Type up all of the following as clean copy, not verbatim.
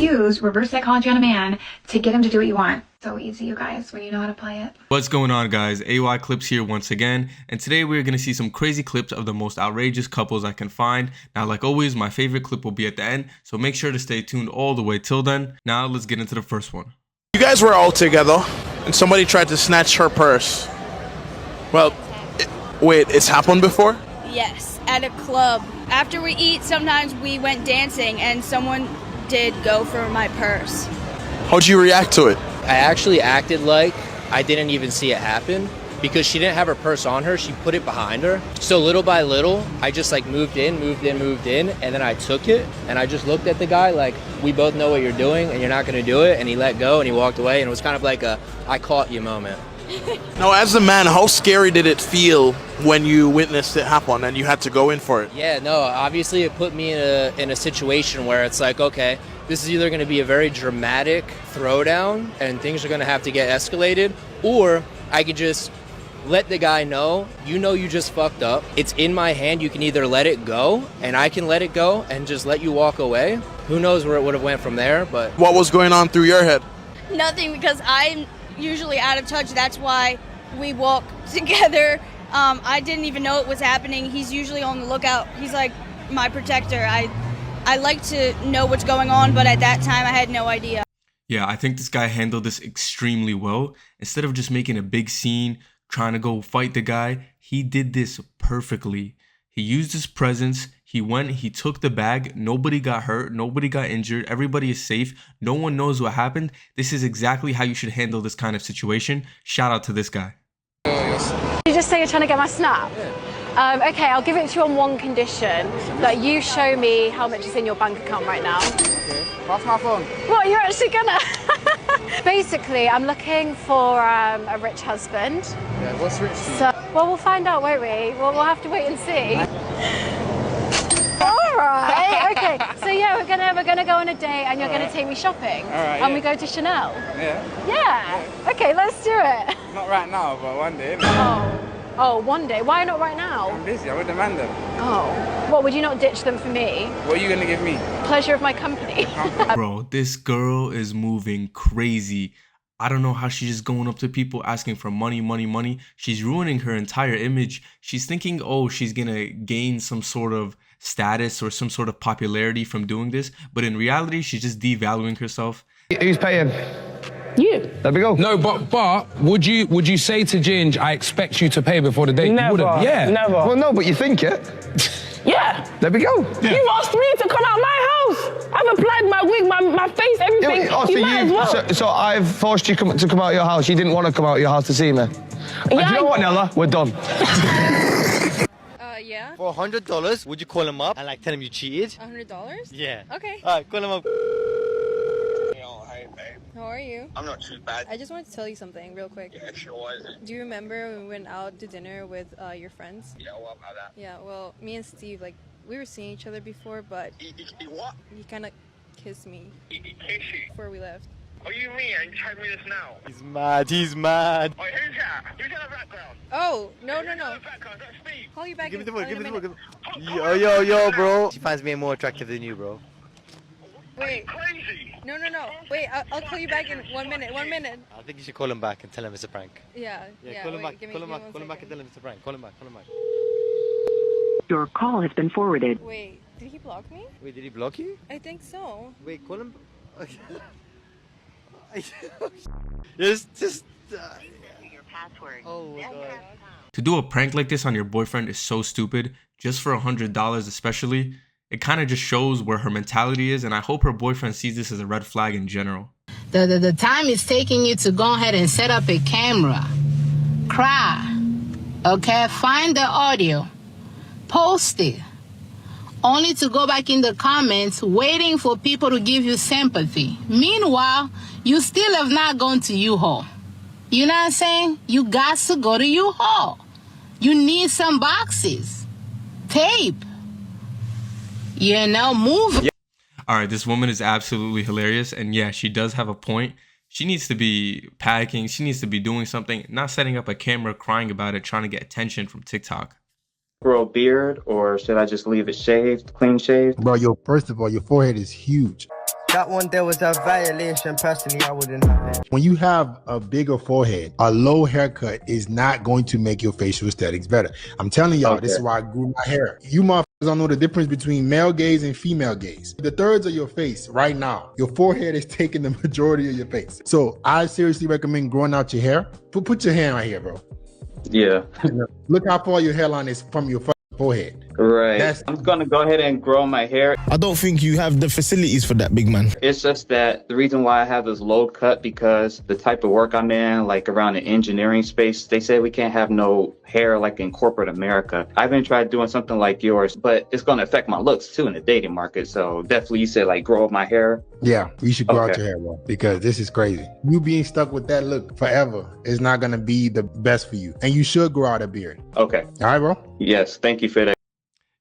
Use reverse psychology on a man to get him to do what you want. So easy, you guys, when you know how to apply it. What's going on, guys? AY Clips here once again, and today we're going to see some crazy clips of the most outrageous couples I can find. Now, like always, my favorite clip will be at the end, so make sure to stay tuned all the way till then. Now, let's get into the first one. You guys were all together, and somebody tried to snatch her purse. Well, wait, it's happened before? Yes, at a club. After we eat, sometimes we went dancing, and someone did go for my purse. How'd you react to it? I actually acted like I didn't even see it happen because she didn't have her purse on her. She put it behind her. So little by little, I just like moved in, and then I took it and I just looked at the guy like, we both know what you're doing and you're not gonna do it. And he let go and he walked away, and it was kind of like a I caught you moment. Now, as a man, how scary did it feel when you witnessed it happen and you had to go in for it? Yeah, no, obviously it put me in a situation where it's like, okay, this is either going to be a very dramatic throwdown and things are going to have to get escalated, or I could just let the guy know, you just fucked up. It's in my hand. You can either let it go, and I can let it go and just let you walk away. Who knows where it would have went from there, but... What was going on through your head? Nothing, because I'm usually out of touch. That's why we walk together. I didn't even know it was happening. He's usually on the lookout. He's like my protector. I like to know what's going on, but at that time I had no idea. Yeah, I think this guy handled this extremely well. Instead of just making a big scene, trying to go fight the guy, he did this perfectly. He used his presence. He went, he took the bag. Nobody got hurt. Nobody got injured. Everybody is safe. No one knows what happened. This is exactly how you should handle this kind of situation. Shout out to this guy. You just say you're trying to get my snap? Yeah. Okay, I'll give it to you on one condition, that you show me how much is in your bank account right now. Okay. Pass my phone. What, you're actually gonna? Basically, I'm looking for a rich husband. Yeah, what's rich to you? So, well, we'll find out, won't we? We'll have to wait and see. All right, okay. So yeah, we're gonna go on a date, and you're gonna take me shopping. All right. And we go to Chanel. Yeah. Yeah. Okay, let's do it. Not right now, but one day. Oh, one day. Why not right now? I'm busy. I'm with the man then. Oh. What, would you not ditch them for me? What are you gonna give me? Pleasure of my company. Bro, this girl is moving crazy. I don't know how she's just going up to people asking for money. She's ruining her entire image. She's thinking, oh, she's gonna gain some sort of status or some sort of popularity from doing this. But in reality, she's just devaluing herself. Who's paying? You. There we go. No, but would you say to Ginge, I expect you to pay before the date? Never. You wouldn't. Yeah. Never. Well, no, but you think it. Yeah. There we go. Yeah. You asked me to come out my house. I've applied my wig, my face, everything. Yeah, you might as well. So I've forced you to come out of your house. You didn't want to come out of your house to see me. And do you know what, Nella? We're done. Yeah. For $100, would you call him up and like tell him you cheated? $100? Yeah. Okay. All right, call him up. How are you? I'm not too bad. I just wanted to tell you something real quick. Yeah, sure, what is it? Do you remember when we went out to dinner with your friends? Yeah, what about that? Yeah, well, me and Steve, like, we were seeing each other before, but He what? he kind of kissed me He kissed you? before we left. Oh, you mean? And you telling me this now? He's mad. Oh, who's that? Who's in the background? Oh, no. Who's in the background? That's Steve. Call you back Give me the in phone, a minute. Yo, bro. She finds me more attractive than you, bro. Wait. Crazy. No. Wait, I'll call you back in 1 minute. 1 minute. I think you should call him back and tell him it's a prank. Yeah. Call him wait, back. give me- Call him give me back. one Call him back and second. tell him it's a prank. Call him back. Your call has been forwarded. Wait, did he block me? Wait, did he block you? I think so. Wait, call him. just. Your password. Oh my god. To do a prank like this on your boyfriend is so stupid, just for $100 especially. It kind of just shows where her mentality is, and I hope her boyfriend sees this as a red flag in general. The time it's taking you to go ahead and set up a camera. Cry. Okay, find the audio. Post it. Only to go back in the comments waiting for people to give you sympathy. Meanwhile, you still have not gone to U-Haul. You know what I'm saying? You got to go to U-Haul. You need some boxes. Tape. Move. Alright, this woman is absolutely hilarious, and yeah, she does have a point. She needs to be packing, she needs to be doing something, not setting up a camera crying about it, trying to get attention from TikTok. Grow a beard, or should I just leave it shaved, clean shaved? Bro, first of all, your forehead is huge. That one there was a violation. Personally, I wouldn't have it. When you have a bigger forehead, a low haircut is not going to make your facial aesthetics better. I'm telling y'all, this is why I grew my hair. You motherfuckers don't know the difference between male gaze and female gaze. The thirds of your face right now, your forehead is taking the majority of your face. So I seriously recommend growing out your hair. Put your hand right here, bro. Yeah. Look how far your hairline is from your forehead. Right. I'm gonna go ahead and grow my hair. I don't think you have the facilities for that, big man. It's just that the reason why I have this low cut, because the type of work I'm in, like around the engineering space, they say we can't have no hair like in corporate America. I've been trying doing something like yours, but it's gonna affect my looks too in the dating market. So definitely you said like grow up my hair. Yeah, you should grow out your hair, bro, because this is crazy. You being stuck with that look forever is not gonna be the best for you. And you should grow out a beard. Okay. All right, bro? Yes, thank you for that.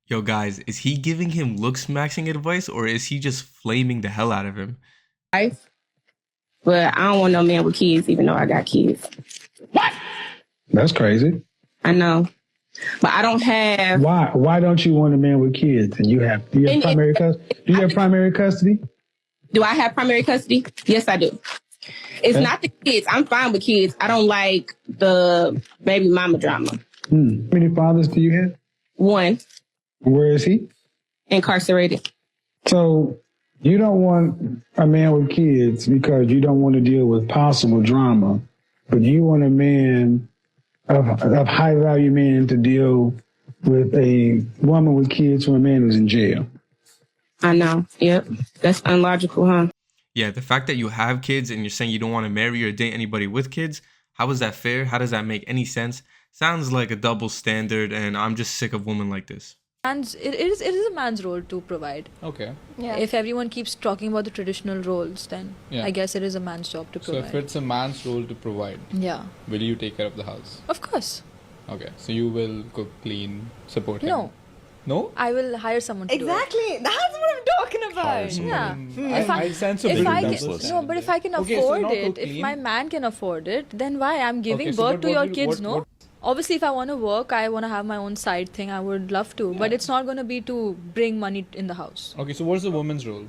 Yo, guys, is he giving him looks maxing advice or is he just flaming the hell out of him? But I don't want no man with kids, even though I got kids. What? That's crazy. I know. But I don't have... Why don't you want a man with kids? And you have primary custody? Do you have primary custody? Do I have primary custody? Yes, I do. It's not the kids. I'm fine with kids. I don't like the baby mama drama. How many fathers do you have? One. Where is he? Incarcerated. So you don't want a man with kids because you don't want to deal with possible drama, but you want a man of high value man to deal with a woman with kids from a man who's in jail. I know. Yep. That's unlogical, huh? Yeah, the fact that you have kids and you're saying you don't want to marry or date anybody with kids, how is that fair? How does that make any sense? Sounds like a double standard, and I'm just sick of women like this. And it is a man's role to provide. Okay. Yeah. If everyone keeps talking about the traditional roles, then I guess it is a man's job to provide. So if it's a man's role to provide, will you take care of the house? Of course. Okay. So you will cook, clean, support him? No. No? I will hire someone to do it. Exactly. That's what I'm talking about. Yeah. I sense a bit No, but if I can afford it, if my man can afford it, then why? I'm giving birth to your kids, no? Obviously, if I want to work, I want to have my own side thing, I would love to. But it's not going to be to bring money in the house. Okay, so what's the woman's role?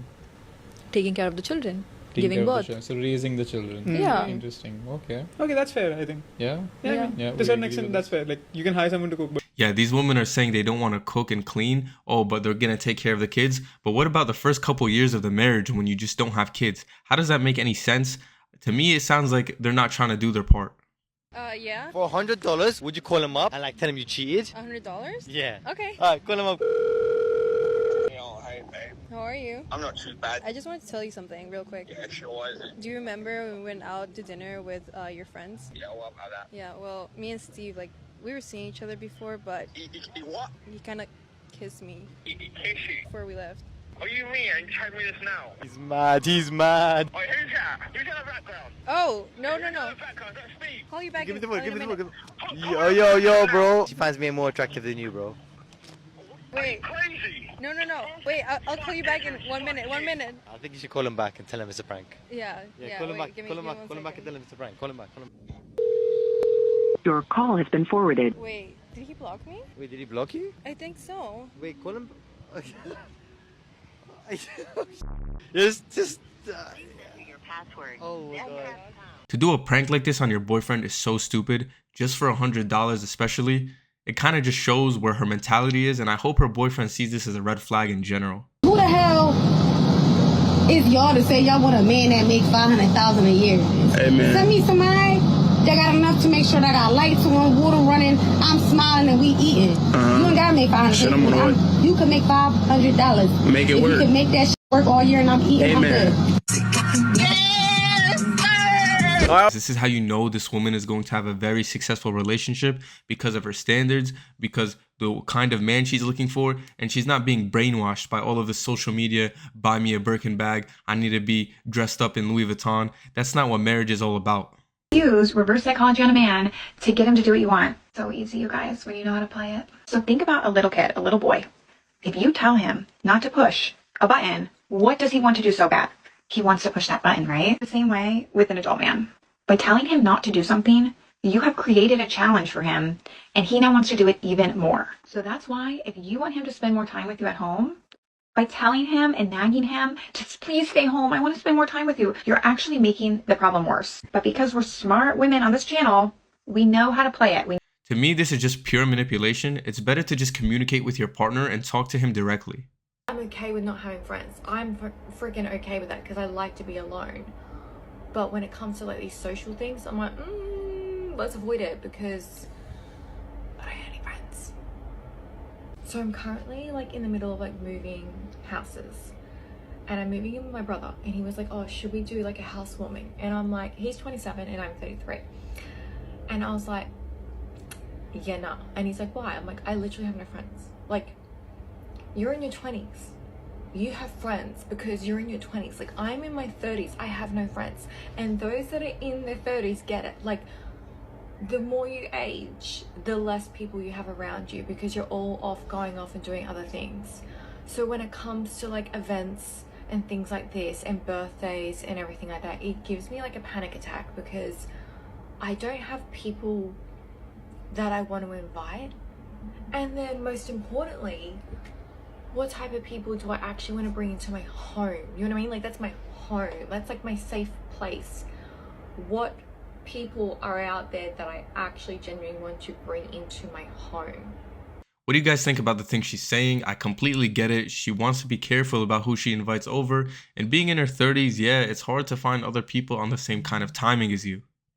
Taking care of the children. Giving birth. So raising the children. Yeah. Interesting. Okay. Okay, that's fair, I think. Yeah? Yeah. To a certain extent, that's fair. Like, you can hire someone to cook. But Yeah, these women are saying they don't want to cook and clean. Oh, but they're going to take care of the kids. But what about the first couple years of the marriage when you just don't have kids? How does that make any sense? To me, it sounds like they're not trying to do their part. Yeah. For $100, would you call him up and like tell him you cheated? $100? Yeah. Okay. Alright, call him up. Yo, hey, babe. How are you? I'm not too bad. I just wanted to tell you something real quick. Yeah, sure, what is it? Do you remember when we went out to dinner with your friends? Yeah, what about that? Yeah, well, me and Steve, like, we were seeing each other before, but... He what? He kind of kissed me. He kissed you? Before we left. Oh, you mean? You tell me this now. He's mad, he's mad. Oh, who's that? Who's in the background? Oh, no. Who's in the background? That's me. Call you back Give me in the phone, give me the minute. phone. Yo, bro. She finds me more attractive than you, bro. Wait. Crazy. No. Wait, I'll call you back in 1 minute. 1 minute. I think you should call him back and tell him it's a prank. Yeah. Call him wait, back. give me Call him one back. Call him back and tell him it's a prank. Call him back. Your call has been forwarded. Wait, did he block me? Wait, did he block you? I think so. Wait, call him. just. Your password. Oh my god. To do a prank like this on your boyfriend is so stupid, just for $100 especially. It kind of just shows where her mentality is, and I hope her boyfriend sees this as a red flag in general. Who the hell is y'all to say y'all want a man that make $500,000 a year? Hey, man. Send me somebody that got enough to make sure that got lights on, water running, I'm smiling and we eating. You ain't gotta make $500,000. Shit, I'm on it. You can make $500. Make it if work. You can make that shit work all year and I'm eating. I'm Amen. good. This is how you know this woman is going to have a very successful relationship, because of her standards, because the kind of man she's looking for, and she's not being brainwashed by all of the social media, buy me a Birkin bag, I need to be dressed up in Louis Vuitton. That's not what marriage is all about. Use reverse psychology on a man to get him to do what you want. So easy, you guys, when you know how to play it. So think about a little kid, a little boy. If you tell him not to push a button, what does he want to do so bad? He wants to push that button, right? The same way with an adult man. By telling him not to do something, you have created a challenge for him, and he now wants to do it even more. So that's why if you want him to spend more time with you at home, By telling him and nagging him to please stay home, I want to spend more time with you, you're actually making the problem worse. But because we're smart women on this channel, we know how to play it. To me, this is just pure manipulation. It's better to just communicate with your partner and talk to him directly. I'm okay with not having friends. I'm freaking okay with that because I like to be alone. But when it comes to like these social things, I'm like, let's avoid it because I don't have any friends. So I'm currently like in the middle of like moving houses, and I'm moving in with my brother, and he was like, oh, should we do like a housewarming? And I'm like, he's 27 and I'm 33. And I was like, yeah, nah. And he's like, why? I'm like, I literally have no friends. Like, you're in your 20s. You have friends because you're in your 20s. Like, I'm in my 30s. I have no friends. And those that are in their 30s get it. Like, the more you age, the less people you have around you because you're all off going off and doing other things. So when it comes to like events and things like this and birthdays and everything like that, it gives me like a panic attack because I don't have people that I want to invite. And then most importantly, what type of people do I actually want to bring into my home? You know what I mean? Like, that's my home. That's like my safe place. What people are out there that I actually genuinely want to bring into my home? What do you guys think about the things she's saying? I completely get it. She wants to be careful about who she invites over. And being in her 30s, yeah, it's hard to find other people on the same kind of timing as you.